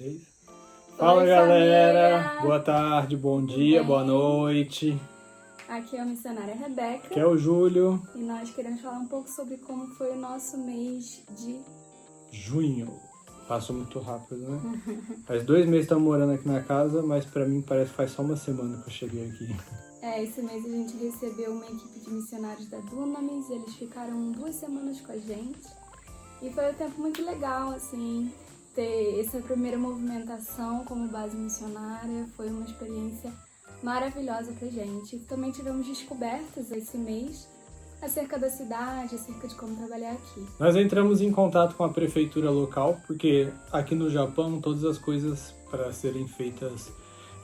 3. Fala, galera! Boa tarde, bom dia, boa noite. Aqui é a missionária Rebeca. Aqui é o Júlio. E nós queremos falar um pouco sobre como foi o nosso mês de junho. Passou muito rápido, né? Faz 2 meses que estamos morando aqui na casa, mas pra mim parece que faz só uma semana que eu cheguei aqui. Esse mês a gente recebeu uma equipe de missionários da Dunamis, eles ficaram 2 semanas com a gente. E foi um tempo muito legal, assim, ter essa primeira movimentação como base missionária, foi uma experiência maravilhosa pra gente. Também tivemos descobertas esse mês acerca da cidade, acerca de como trabalhar aqui. Nós entramos em contato com a prefeitura local, porque aqui no Japão todas as coisas para serem feitas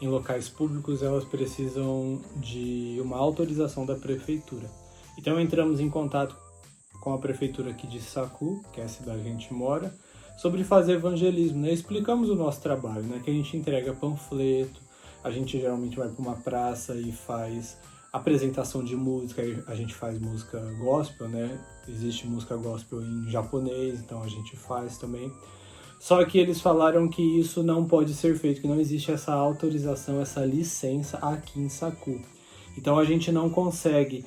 em locais públicos, elas precisam de uma autorização da prefeitura. Então entramos em contato com a prefeitura aqui de Saku, que é a cidade que a gente mora, sobre fazer evangelismo, né? Explicamos o nosso trabalho, né? Que a gente entrega panfleto, a gente geralmente vai para uma praça e faz apresentação de música, a gente faz música gospel, né? Existe música gospel em japonês, então a gente faz também. Só que eles falaram que isso não pode ser feito, que não existe essa autorização, essa licença aqui em Saku. Então a gente não consegue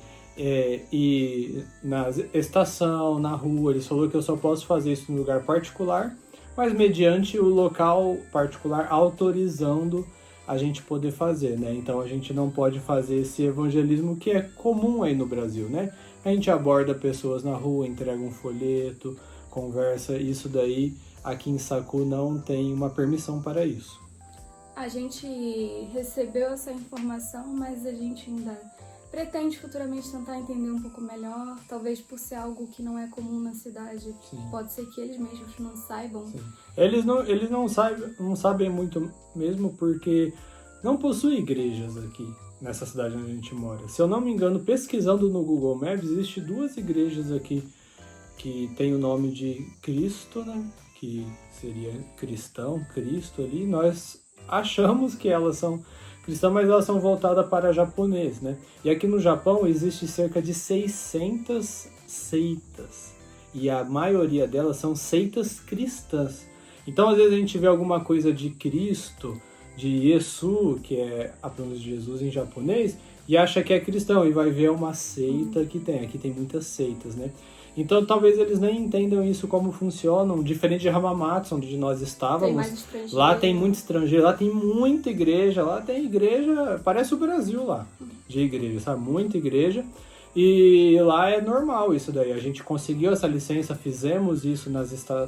ir na estação, na rua. Eles falaram que eu só posso fazer isso no lugar particular, mas mediante o local particular autorizando a gente poder fazer, né? Então a gente não pode fazer esse evangelismo que é comum aí no Brasil, né? A gente aborda pessoas na rua, entrega um folheto, conversa, isso daí aqui em Saku não tem uma permissão para isso. A gente recebeu essa informação, mas a gente ainda pretende futuramente tentar entender um pouco melhor, talvez por ser algo que não é comum na cidade. Sim. Pode ser que eles mesmos não saibam. Sim. Eles não sabem muito mesmo porque não possui igrejas aqui nessa cidade onde a gente mora. Se eu não me engano, pesquisando no Google Maps, existe 2 igrejas aqui que tem o nome de Cristo, né? Que seria cristão, Cristo ali. Nós achamos que elas são cristãs, mas elas são voltadas para japonês, né? E aqui no Japão existe cerca de 600 seitas. E a maioria delas são seitas cristãs. Então, às vezes a gente vê alguma coisa de Cristo, de Yesu, que é a pronúncia de Jesus em japonês, e acha que é cristão, e vai ver uma seita que tem. Aqui tem muitas seitas, né? Então, talvez eles nem entendam isso como funcionam, diferente de Hamamatsu, onde nós estávamos. Lá tem muito estrangeiro, lá tem muita igreja, parece o Brasil lá, de igreja, sabe? Muita igreja. E lá é normal isso daí. A gente conseguiu essa licença, fizemos isso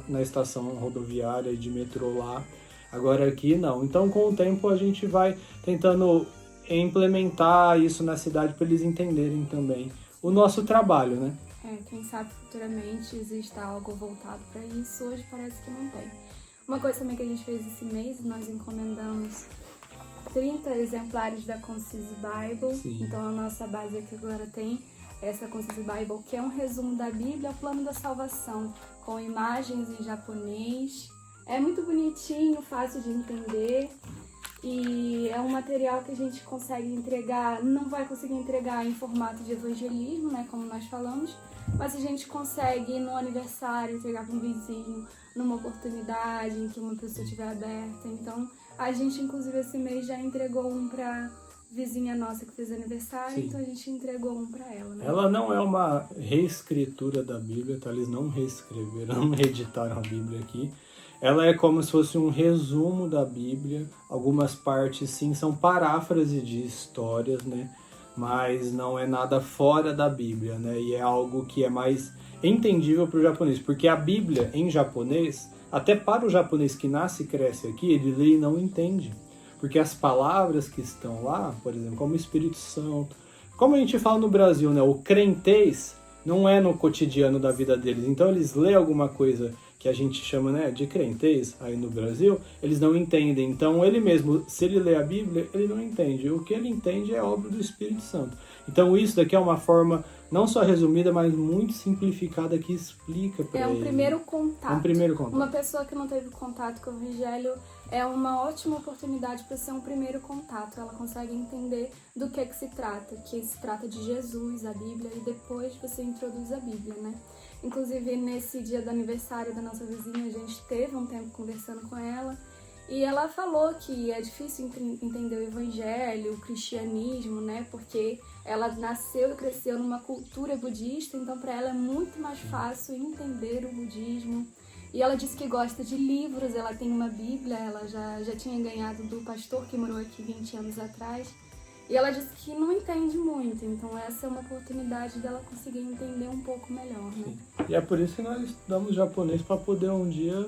na estação rodoviária de metrô lá. Agora aqui não. Então, com o tempo, a gente vai tentando implementar isso na cidade para eles entenderem também o nosso trabalho, né? Quem sabe futuramente exista algo voltado para isso. Hoje parece que não tem. Uma coisa também que a gente fez esse mês, nós encomendamos 30 exemplares da Concise Bible. Sim. Então a nossa base aqui agora tem essa Concise Bible, que é um resumo da Bíblia, o plano da salvação, com imagens em japonês. É muito bonitinho, fácil de entender. E é um material que a gente consegue entregar, não vai conseguir entregar em formato de evangelismo, né, como nós falamos, mas a gente consegue no aniversário entregar para um vizinho, numa oportunidade em que uma pessoa estiver aberta. Então, a gente, inclusive, esse mês já entregou um para vizinha nossa que fez aniversário. Sim. Então a gente entregou um para ela, né? Ela não é uma reescritura da Bíblia, tá? Eles não reescreveram, não reeditaram a Bíblia aqui. Ela é como se fosse um resumo da Bíblia. Algumas partes, sim, são paráfrase de histórias, né? Mas não é nada fora da Bíblia, né? E é algo que é mais entendível para o japonês. Porque a Bíblia, em japonês, até para o japonês que nasce e cresce aqui, ele lê e não entende. Porque as palavras que estão lá, por exemplo, como Espírito Santo, como a gente fala no Brasil, né? O crentez não é no cotidiano da vida deles. Então eles lêem alguma coisa que a gente chama, né, de crentez aí no Brasil, eles não entendem. Então ele mesmo, se ele lê a Bíblia, ele não entende. O que ele entende é a obra do Espírito Santo. Então isso daqui é uma forma não só resumida, mas muito simplificada que explica para ele. É um primeiro contato. Um primeiro contato. Uma pessoa que não teve contato com o Evangelho é uma ótima oportunidade para ser um primeiro contato. Ela consegue entender do que se trata, que se trata de Jesus, a Bíblia, e depois você introduz a Bíblia, né? Inclusive, nesse dia do aniversário da nossa vizinha, a gente teve um tempo conversando com ela E ela falou que é difícil entender o evangelho, o cristianismo, né? Porque ela nasceu e cresceu numa cultura budista, então para ela é muito mais fácil entender o budismo. E ela disse que gosta de livros, ela tem uma Bíblia, ela já tinha ganhado do pastor que morou aqui 20 anos atrás. E ela disse que não entende muito, então essa é uma oportunidade dela conseguir entender um pouco melhor, né? Sim. E é por isso que nós estudamos japonês, para poder um dia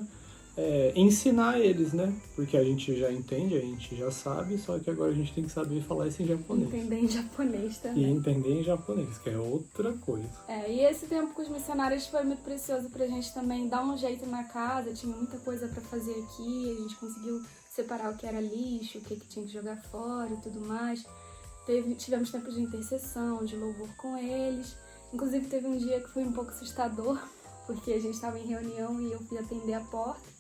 ensinar eles, né? Porque a gente já entende, a gente já sabe, só que agora a gente tem que saber falar isso em japonês. Entender em japonês também. E entender em japonês, que é outra coisa. E esse tempo com os missionários foi muito precioso pra gente também dar um jeito na casa, tinha muita coisa pra fazer aqui, a gente conseguiu separar o que era lixo, o que tinha que jogar fora e tudo mais. Tivemos tempos de intercessão, de louvor com eles. Inclusive teve um dia que foi um pouco assustador, porque a gente estava em reunião e eu fui atender a porta.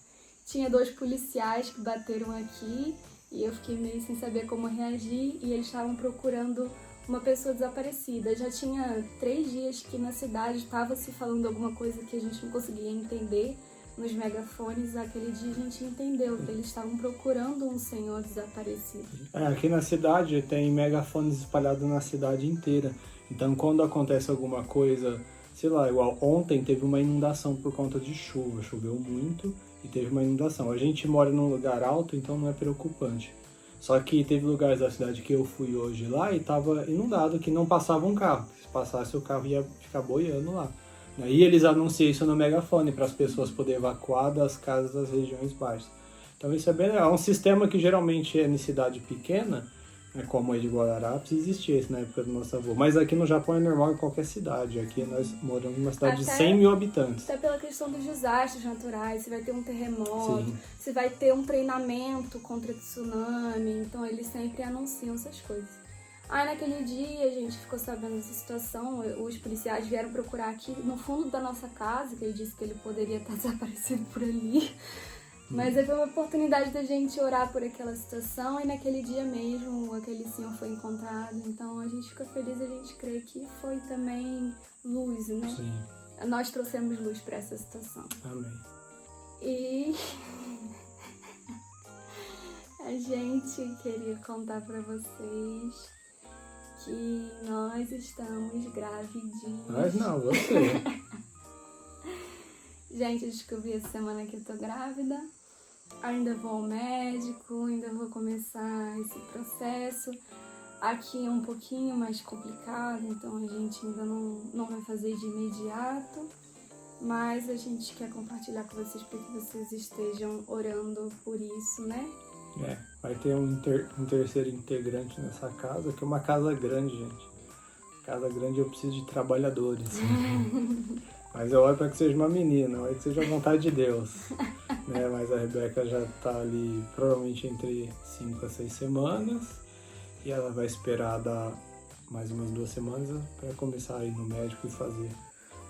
Tinha 2 policiais que bateram aqui e eu fiquei meio sem saber como reagir, e eles estavam procurando uma pessoa desaparecida. Já tinha 3 dias que na cidade estava se falando alguma coisa que a gente não conseguia entender nos megafones. Aquele dia a gente entendeu que eles estavam procurando um senhor desaparecido. Aqui na cidade tem megafones espalhados na cidade inteira. Então quando acontece alguma coisa, sei lá, igual ontem teve uma inundação por conta de chuva, choveu muito e teve uma inundação. A gente mora num lugar alto, então não é preocupante. Só que teve lugares da cidade que eu fui hoje lá e tava inundado, que não passava um carro. Se passasse o carro ia ficar boiando lá. E eles anunciam isso no megafone para as pessoas poderem evacuar das casas das regiões baixas. Então isso é bem legal. É um sistema que geralmente é em cidade pequena, como a de Guararapes, existia isso na época do nosso avô. Mas aqui no Japão é normal em qualquer cidade. Aqui nós moramos numa cidade de 100 mil habitantes. Até pela questão dos desastres naturais, se vai ter um terremoto, Sim. se vai ter um treinamento contra tsunami. Então eles sempre anunciam essas coisas. Aí naquele dia a gente ficou sabendo dessa situação, os policiais vieram procurar aqui no fundo da nossa casa, que ele disse que ele poderia estar desaparecido por ali. Mas aí foi uma oportunidade da gente orar por aquela situação, e naquele dia mesmo aquele senhor foi encontrado. Então a gente fica feliz, a gente crê que foi também luz, né? Sim. Nós trouxemos luz para essa situação. Amém. E a gente queria contar para vocês que nós estamos gravidinhos. Mas não, você. Gente, eu descobri essa semana que eu tô grávida. Ainda vou ao médico, ainda vou começar esse processo. Aqui é um pouquinho mais complicado, então a gente ainda não vai fazer de imediato. Mas a gente quer compartilhar com vocês para que vocês estejam orando por isso, né? Vai ter um terceiro integrante nessa casa, que é uma casa grande, gente. Casa grande eu preciso de trabalhadores. Mas eu oro para que seja uma menina, oro que seja a vontade de Deus. Mas a Rebeca já tá ali provavelmente entre 5 a 6 semanas. E ela vai esperar dar mais umas 2 semanas para começar a ir no médico e fazer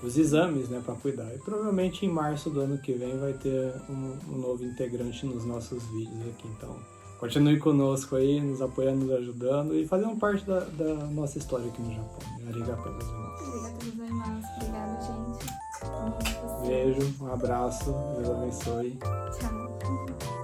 os exames, para cuidar. E provavelmente em março do ano que vem vai ter um novo integrante nos nossos vídeos aqui. Então, continue conosco aí, nos apoiando, nos ajudando e fazendo parte da nossa história aqui no Japão. Obrigado pelos irmãos. Obrigada pelos irmãos. Obrigada, gente. Amo vocês. Beijo, um abraço, Deus abençoe. Tchau.